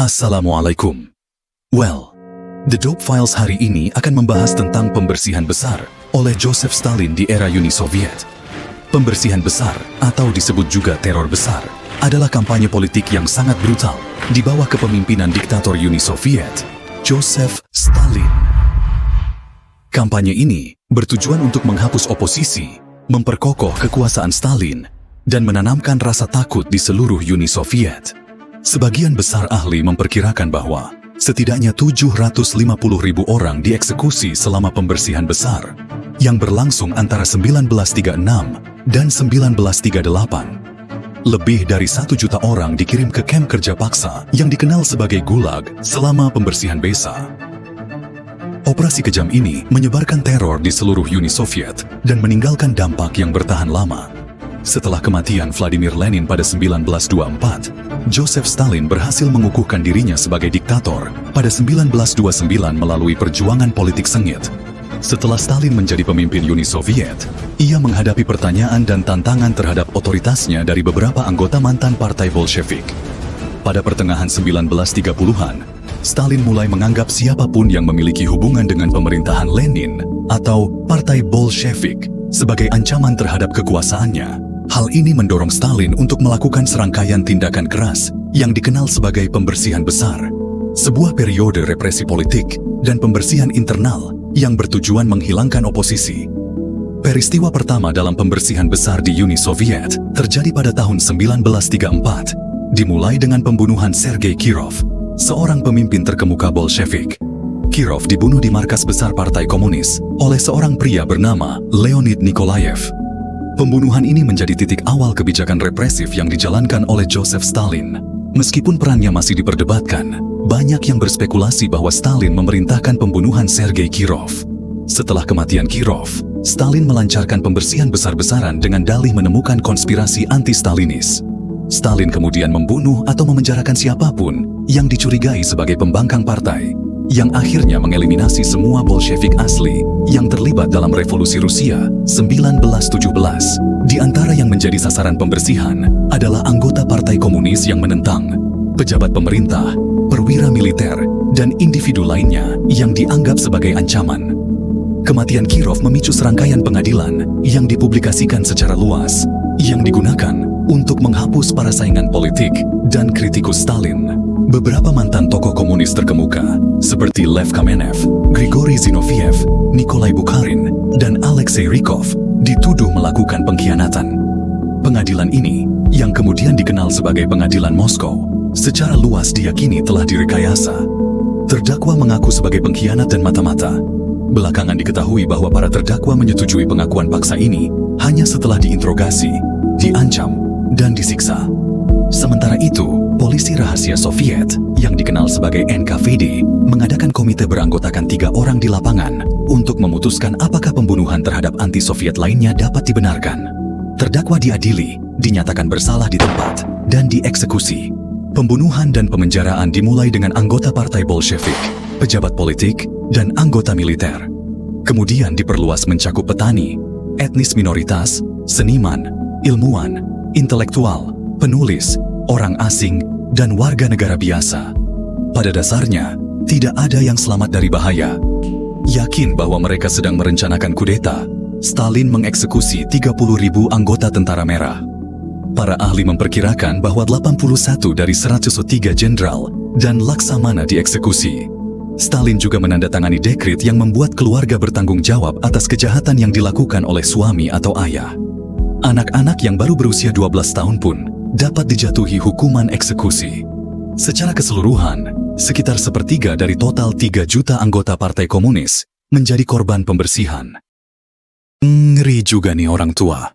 Assalamualaikum. Well, The Dope Files hari ini akan membahas tentang pembersihan besar oleh Joseph Stalin di era Uni Soviet. Pembersihan besar, atau disebut juga teror besar, adalah kampanye politik yang sangat brutal di bawah kepemimpinan diktator Uni Soviet, Joseph Stalin. Kampanye ini bertujuan untuk menghapus oposisi, memperkokoh kekuasaan Stalin, dan menanamkan rasa takut di seluruh Uni Soviet. Sebagian besar ahli memperkirakan bahwa setidaknya 750.000 orang dieksekusi selama pembersihan besar yang berlangsung antara 1936 dan 1938. Lebih dari 1 juta orang dikirim ke kamp kerja paksa yang dikenal sebagai Gulag selama pembersihan Besa. Operasi kejam ini menyebarkan teror di seluruh Uni Soviet dan meninggalkan dampak yang bertahan lama. Setelah kematian Vladimir Lenin pada 1924, Joseph Stalin berhasil mengukuhkan dirinya sebagai diktator pada 1929 melalui perjuangan politik sengit. Setelah Stalin menjadi pemimpin Uni Soviet, ia menghadapi pertanyaan dan tantangan terhadap otoritasnya dari beberapa anggota mantan Partai Bolshevik. Pada pertengahan 1930-an, Stalin mulai menganggap siapapun yang memiliki hubungan dengan pemerintahan Lenin atau Partai Bolshevik sebagai ancaman terhadap kekuasaannya. Hal ini mendorong Stalin untuk melakukan serangkaian tindakan keras yang dikenal sebagai pembersihan besar, sebuah periode represi politik dan pembersihan internal yang bertujuan menghilangkan oposisi. Peristiwa pertama dalam pembersihan besar di Uni Soviet terjadi pada tahun 1934, dimulai dengan pembunuhan Sergei Kirov, seorang pemimpin terkemuka Bolshevik. Kirov dibunuh di markas besar Partai Komunis oleh seorang pria bernama Leonid Nikolaev. Pembunuhan ini menjadi titik awal kebijakan represif yang dijalankan oleh Joseph Stalin. Meskipun perannya masih diperdebatkan, banyak yang berspekulasi bahwa Stalin memerintahkan pembunuhan Sergei Kirov. Setelah kematian Kirov, Stalin melancarkan pembersihan besar-besaran dengan dalih menemukan konspirasi anti-Stalinis. Stalin kemudian membunuh atau memenjarakan siapapun yang dicurigai sebagai pembangkang partai, yang akhirnya mengeliminasi semua Bolshevik asli yang terlibat dalam revolusi Rusia 1917. Di antara yang menjadi sasaran pembersihan adalah anggota Partai Komunis yang menentang, pejabat pemerintah, perwira militer, dan individu lainnya yang dianggap sebagai ancaman. Kematian Kirov memicu serangkaian pengadilan yang dipublikasikan secara luas, yang digunakan untuk menghapus para saingan politik dan kritikus Stalin. Beberapa mantan tokoh komunis terkemuka, seperti Lev Kamenev, Grigory Zinoviev, Nikolai Bukharin, dan Alexei Rykov, dituduh melakukan pengkhianatan. Pengadilan ini, yang kemudian dikenal sebagai Pengadilan Moskow, secara luas diyakini telah direkayasa. Terdakwa mengaku sebagai pengkhianat dan mata-mata. Belakangan diketahui bahwa para terdakwa menyetujui pengakuan paksa ini hanya setelah diinterogasi, diancam, dan disiksa. Sementara itu, polisi rahasia Soviet yang dikenal sebagai NKVD mengadakan komite beranggotakan 3 orang di lapangan untuk memutuskan apakah pembunuhan terhadap anti-Soviet lainnya dapat dibenarkan. Terdakwa diadili, dinyatakan bersalah di tempat, dan dieksekusi. Pembunuhan dan pemenjaraan dimulai dengan anggota Partai Bolshevik, pejabat politik, dan anggota militer. Kemudian diperluas mencakup petani, etnis minoritas, seniman, ilmuwan, intelektual, penulis, orang asing, dan warga negara biasa. Pada dasarnya, tidak ada yang selamat dari bahaya. Yakin bahwa mereka sedang merencanakan kudeta, Stalin mengeksekusi 30.000 anggota Tentara Merah. Para ahli memperkirakan bahwa 81 dari 103 jenderal dan laksamana dieksekusi. Stalin juga menandatangani dekret yang membuat keluarga bertanggung jawab atas kejahatan yang dilakukan oleh suami atau ayah. Anak-anak yang baru berusia 12 tahun pun dapat dijatuhi hukuman eksekusi. Secara keseluruhan, sekitar 1/3 dari total 3 juta anggota Partai Komunis menjadi korban pembersihan. Ngeri juga nih orang tua.